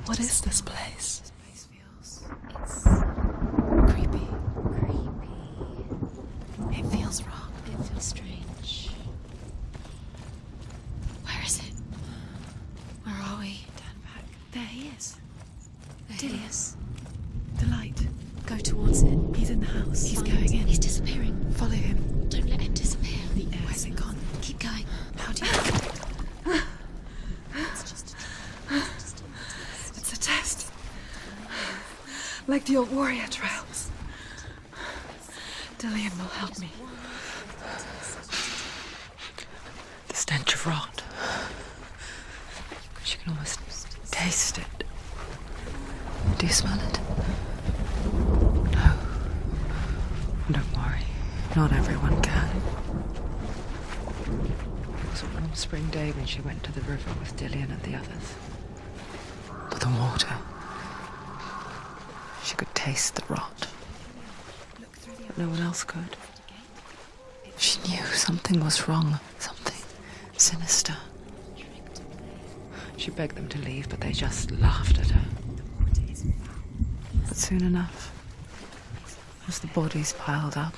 What is this place? It's creepy. It feels wrong. It feels strange. Where is it? Where are we? Turn back. There he is. There he is. The light. Go towards it. He's in the house. He's Find going in. He's disappearing. Follow him. Don't let him disappear. The air. Where's it gone? Keep going. How do you... It's a test. Like the old warrior trials. Dillian will help me. The stench of rot. She can almost taste it. Do you smell it? No. Don't worry. Not everyone can. It was a warm spring day when she went to the river with Dillian and the others. But the water... She could taste the rot. But no one else could. She knew something was wrong. Something sinister. She begged them to leave, but they just laughed at her. But soon enough, as the bodies piled up,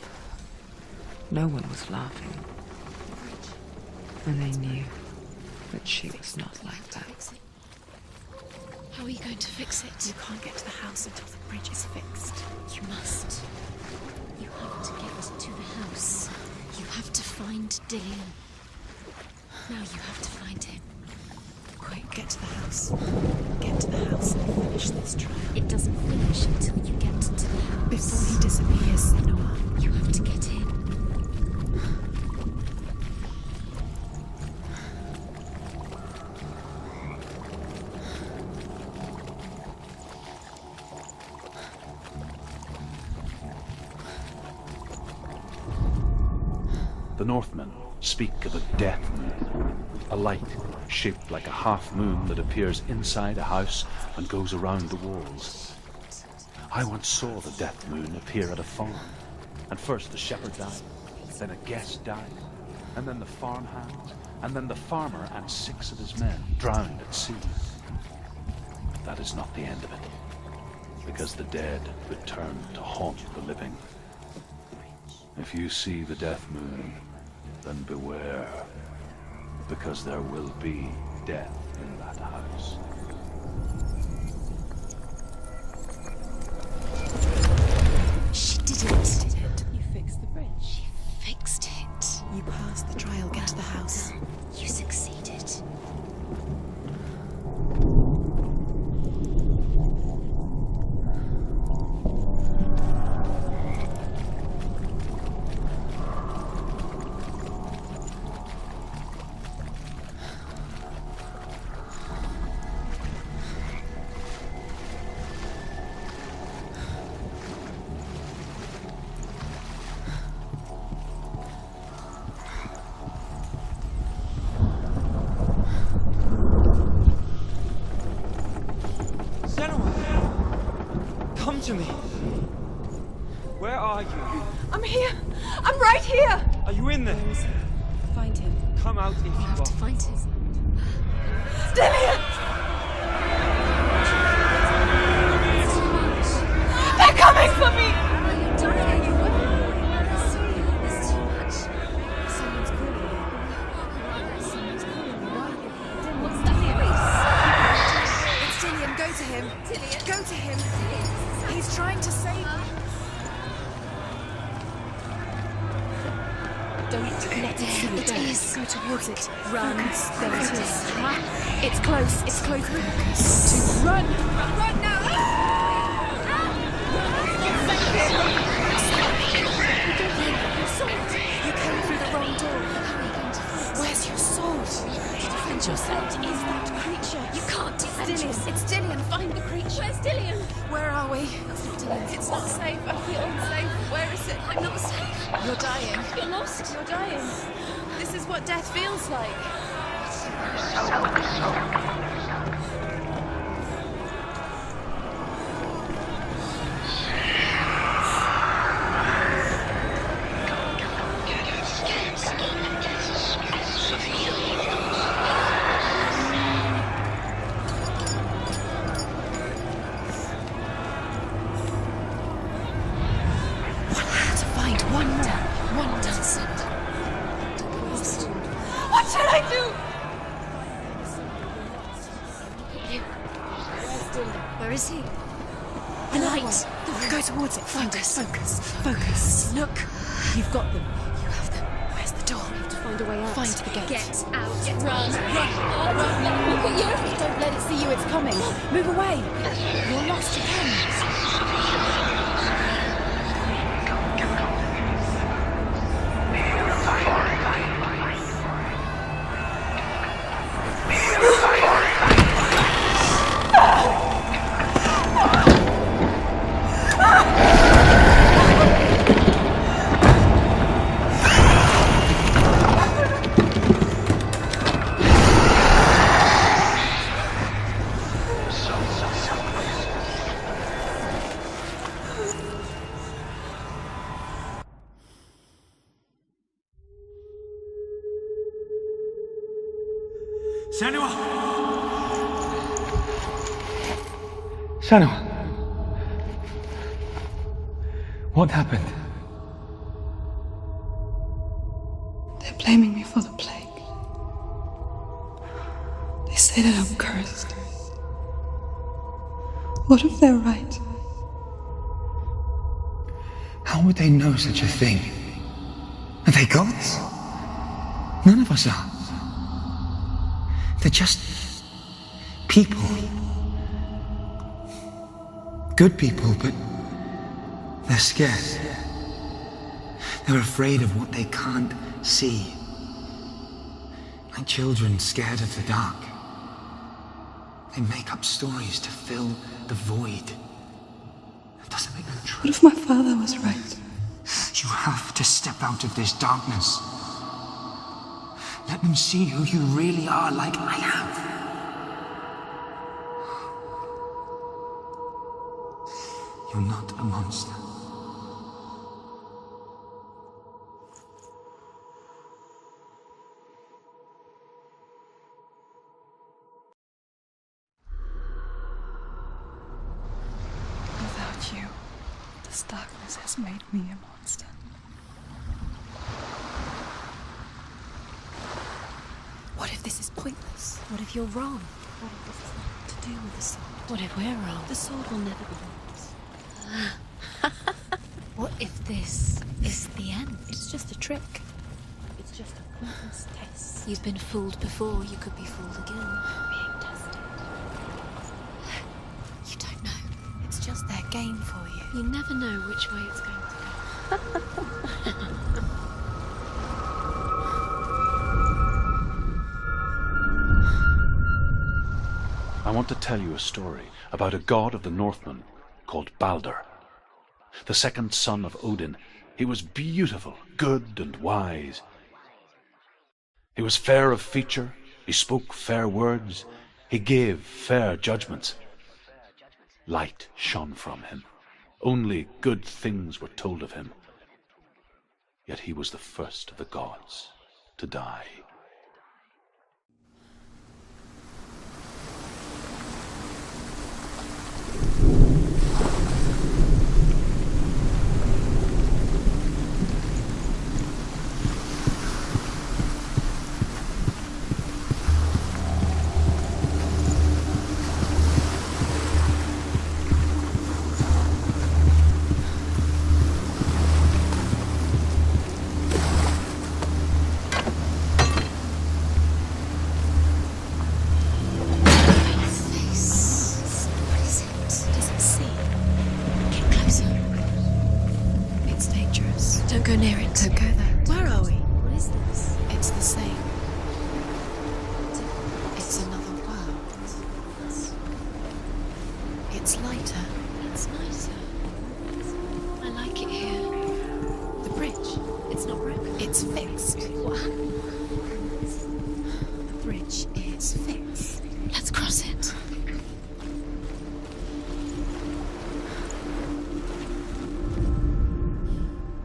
no one was laughing. And they knew that she was not like that. How are you going to fix it? You can't get to the house until the bridge is fixed. You must. You have to get to the house. You have to find Dillian. Now you have to find him. Quick, get to the house. Get to the house and finish this trial. It doesn't finish until you get to the house. Before he disappears, Senua. You have to get in. The Northmen speak of a death moon, a light shaped like a half moon that appears inside a house and goes around the walls. I once saw the death moon appear at a farm, and first the shepherd died, then a guest died, and then the farmhand, and then the farmer and 6 of his men drowned at sea. That is not the end of it, because the dead return to haunt the living. If you see the death moon, then beware, because there will be death in that house. She did it. You fixed the bridge. She fixed it. You passed the trial. Get to the house. You succeeded. Come to me. Where are you? I'm here. I'm right here. Are you in there? Find him. Come out if you You have to are. find him. Dillian! They're coming for me! Are you dying? There's too much. Someone's calling you. Someone's calling you. Why? What's that voice? It's Dillian. Go to him. Dillian. Go to him. He's trying to save you. Don't let it see you. It is. Go towards it. Run. There it is. It's close. It's close. Focus. Run. Run now. You came through the wrong door. Where's your sword? Defend yourself. What is that creature? You can't defend Dillian. yourself. It's Dillian. Find the creature. Where's Dillian? Where are we? That's not Dillian. It's not safe. I feel unsafe. Where is it? I'm not safe. You're dying. You're lost. You're dying. This is what death feels like. Where is he? The light! Go towards it. Focus. Focus. Look! You've got them. You have them. Where's the door? We have to find a way out. Find the gate. Get out. Run. Look at you. Don't let it see you. It's coming. Move away. You're lost again. Senua! Senua! What happened? They're blaming me for the plague. They say that I'm cursed. What if they're right? How would they know such a thing? Are they gods? None of us are. They're just people. Good people, but they're scared. They're afraid of what they can't see. Like children scared of the dark. They make up stories to fill the void. That doesn't make them true. What if my father was right? You have to step out of this darkness. Let them see who you really are, like I have. You're not a monster. Without you, this darkness has made me a monster. What if this is pointless? What if you're wrong? What if this is nothing to do with the sword? What if we're wrong? The sword will never be yours. What if this is the end? It's just a trick. It's just a pointless test. You've been fooled before. You could be fooled again. Being tested. You don't know. It's just their game for you. You never know which way it's going to go. I want to tell you a story about a god of the Northmen called Balder. The second son of Odin, he was beautiful, good and wise. He was fair of feature, he spoke fair words, he gave fair judgments. Light shone from him. Only good things were told of him. Yet he was the first of the gods to die. Don't go near it. Don't go there. Where are we? What is this? It's the same. It's another world. It's lighter. It's nicer. I like it here. The bridge, It's not broken. it's fixed. What happened? The bridge is fixed. Let's cross it.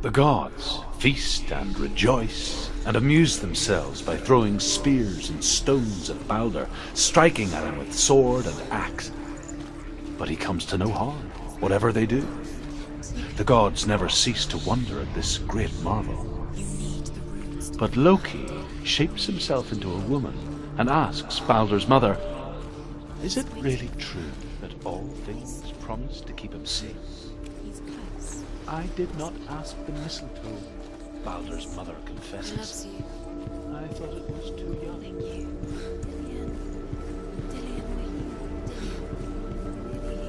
The gods feast and rejoice and amuse themselves by throwing spears and stones at Balder, striking at him with sword and axe. But he comes to no harm, whatever they do. The gods never cease to wonder at this great marvel. But Loki shapes himself into a woman and asks Balder's mother, "Is it really true that all things promised to keep him safe. He's close. I did not ask the mistletoe, Baldur's mother He confesses. loves you. I thought it was too young. Thank you. Dillian. Dillian, will you? Dillian.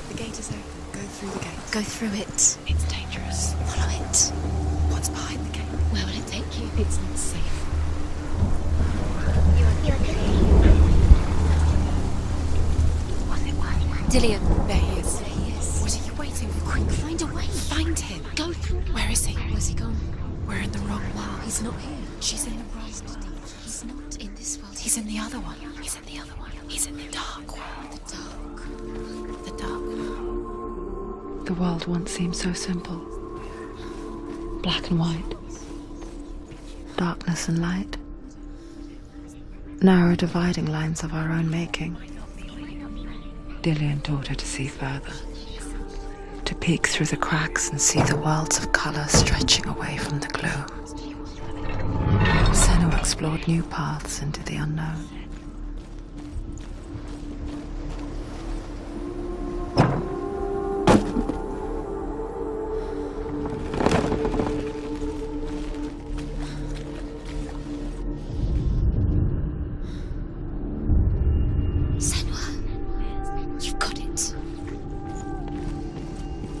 The gate is open. Go through the gate. Go through it. It's dangerous. Follow it. What's behind the gate? Where will it take you? It's not safe. Dillian. There he is. There he is. What are you waiting for? Quick, find a way. Find him. Go through. Where is he? Where's he gone? We're in the wrong world. He's not here. She's in the wrong world. He's not in this world. He's in the other one. He's in the other one. He's in the dark world. the dark. The dark world. The world once seemed so simple. Black and white. Darkness and light. Narrow dividing lines of our own making. Dillian taught her to see further. To peek through the cracks and see the worlds of colour stretching away from the glow. Senua explored new paths into the unknown. Senua, you've got it.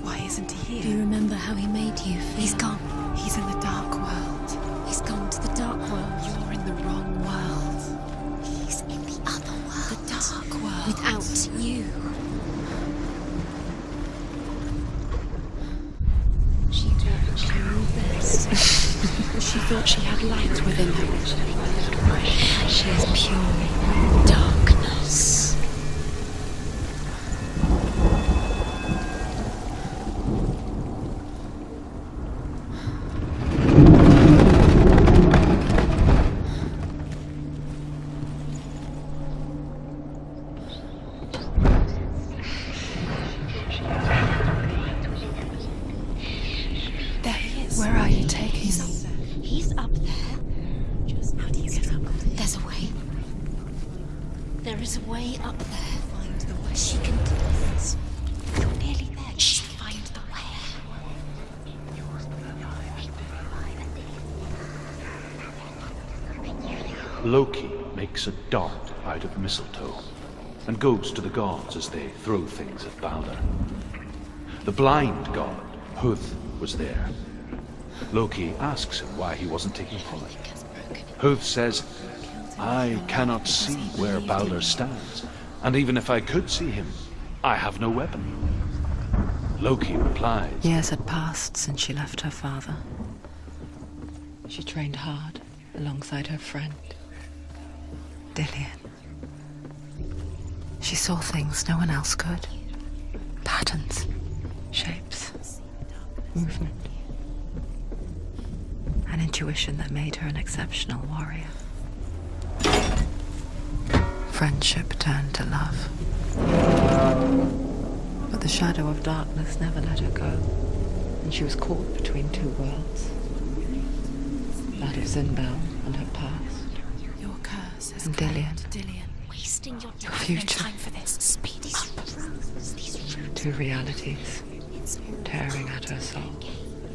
Why isn't he Do you here? remember how he made you feel? He's gone. He's in the dark world. He's gone to the dark world. You're in the wrong world. He's in the other world. The dark world. Without you. She thought she knew best. She thought she had light within her. She is pure darkness. There he is. Where are you taking me? He's up there. Just how do you get up? There's a way. There is a way up there. Find the way. She can do it. You're nearly there. Shh. Find the way. Loki makes a dart out of mistletoe and goes to the gods as they throw things at Baldur. The blind god, Huth, was there. Loki asks him why he wasn't taking flight. Huth says, I cannot see where Baldur stands, and even if I could see him, I have no weapon. Loki replies, Years had passed since she left her father. She trained hard alongside her friend, Dillian. She saw things no one else could. Patterns, shapes, movement. An intuition that made her an exceptional warrior. Friendship turned to love. But the shadow of darkness never let her go, and she was caught between two worlds. That of Zinbel and her past. Your curse has And Dillian. Dillian. Wasting your Your time. future. Time for this. Speed up. These roots. Two realities tearing at her soul.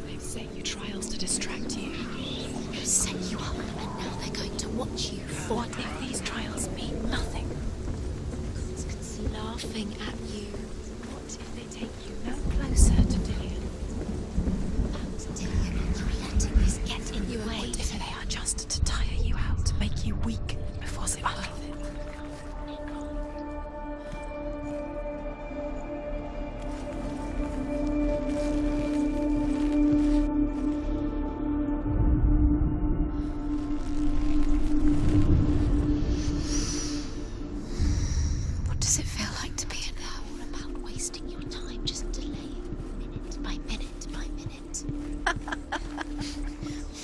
They've set you trials to distract you. Who set you up, and now they're going to watch you. What if these trials mean nothing? Laughing at you. What if they take you no closer to Dillian? Dillian, you letting this get in your way. What if they are just to tire you out, to make you weak before it's worth it? What does it feel like to be in love? About wasting your time, just delaying minute by minute by minute.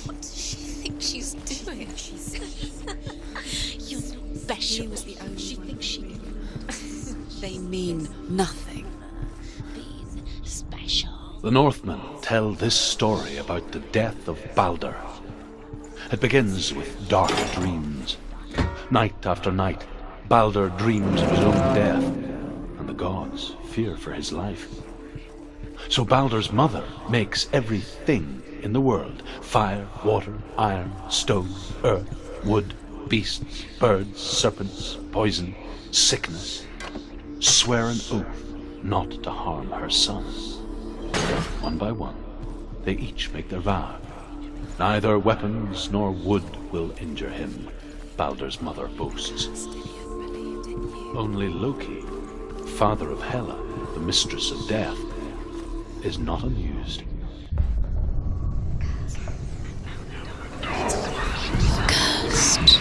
What does she think she's doing? You're not special. She was the only she thinks she. They mean nothing. Being special. The Northmen tell this story about the death of Balder. It begins with dark dreams. Night after night, Balder dreams of his own death, and the gods fear for his life. So Balder's mother makes everything in the world: fire, water, iron, stone, earth, wood, beasts, birds, serpents, poison, sickness, swear an oath not to harm her son. One by one, they each make their vow. Neither weapons nor wood will injure him, Balder's mother boasts. Only Loki, father of Hela, the mistress of death, is not amused. Cursed.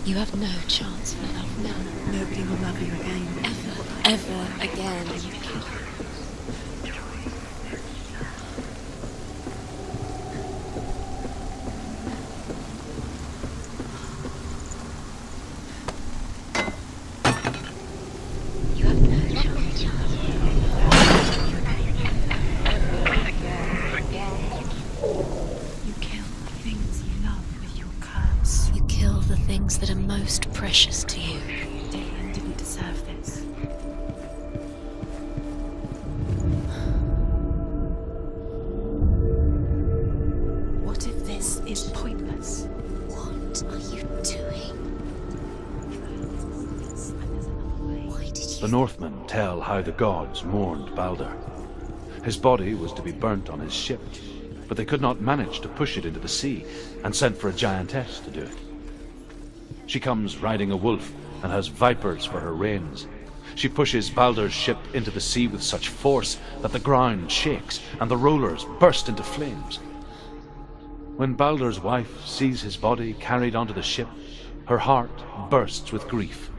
You have no chance for love now. Nobody will love you again. Ever again. You have no chance. You kill the things you love with your curse. You kill the things that are most precious to you. Dillion didn't deserve this. What if this is pointless? What are you doing? Why did you... The Northmen tell how the gods mourned Balder. His body was to be burnt on his ship, but they could not manage to push it into the sea, and sent for a giantess to do it. She comes riding a wolf and has vipers for her reins. She pushes Balder's ship into the sea with such force that the ground shakes and the rollers burst into flames. When Balder's wife sees his body carried onto the ship, her heart bursts with grief.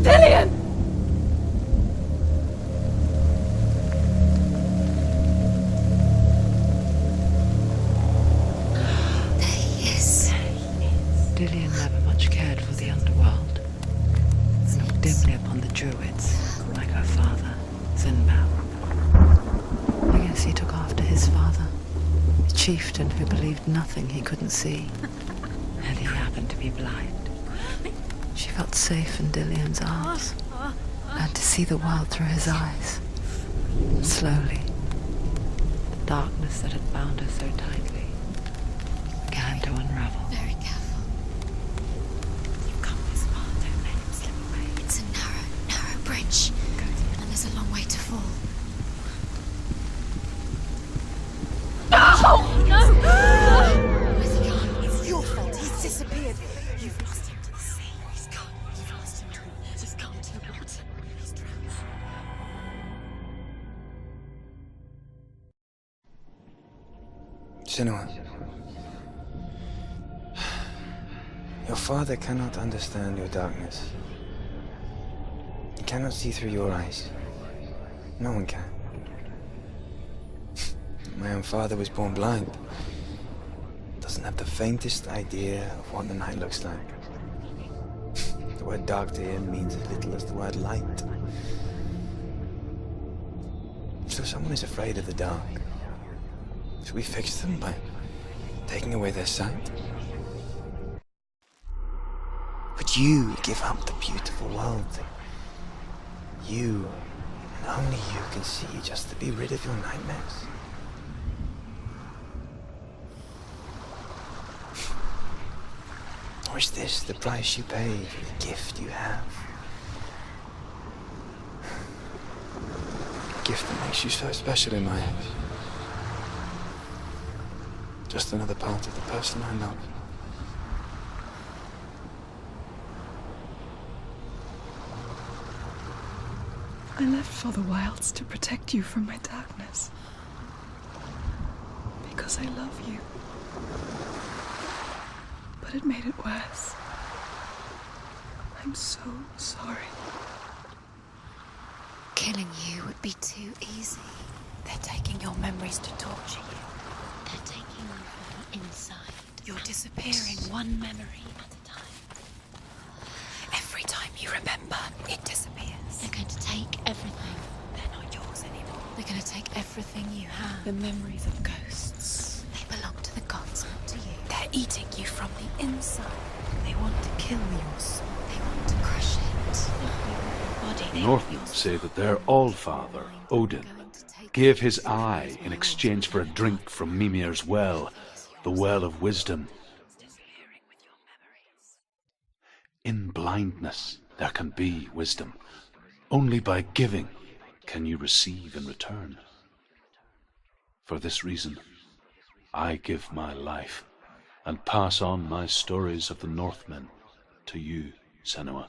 Dillion! There he is. Dillion never much cared for the underworld, and looked dimly upon the druids, like her father, Senua. I guess he took after his father, a chieftain who believed nothing he couldn't see, and he happened to be blind. She felt safe in Dillion's arms, and to see the world through his eyes. And slowly, the darkness that had bound her so tightly began to unravel. Very careful. You've come this far, don't let him slip away. It's a narrow bridge. And there's a long way to fall. Where's he gone? It's your fault. He's disappeared. You've lost him to the sea. He's gone. You've lost him to it. He's gone to the water. He's drowned. Senua, your father cannot understand your darkness. He cannot see through your eyes. No one can. My own father was born blind. Doesn't have the faintest idea of what the night looks like. The word dark to him means as little as the word light. So someone is afraid of the dark. Should we fix them by taking away their sight? Would you give up the beautiful world? You, and only you, can see just to be rid of your nightmares. Or is this the price you pay for the gift you have? A gift that makes you so special in my eyes. Just another part of the person I love. I left for the wilds to protect you from my darkness. Because I love you. But it made it worse. I'm so sorry. Killing you would be too easy. They're taking your memories to torture you. They're taking you from the inside. You're disappearing one memory at a time. Every time you remember, it disappears. They're going to take everything. They're not yours anymore. They're going to take everything you have. The memories of ghosts. They belong to the gods, not to you. They're eating you from the inside. They want to kill your soul. They want to crush it. Your body. The Northmen say that their Allfather, Odin, gave his eye in exchange for a drink from Mimir's well, the well of wisdom. In blindness there can be wisdom. Only by giving can you receive in return. For this reason, I give my life and pass on my stories of the Northmen to you, Senua.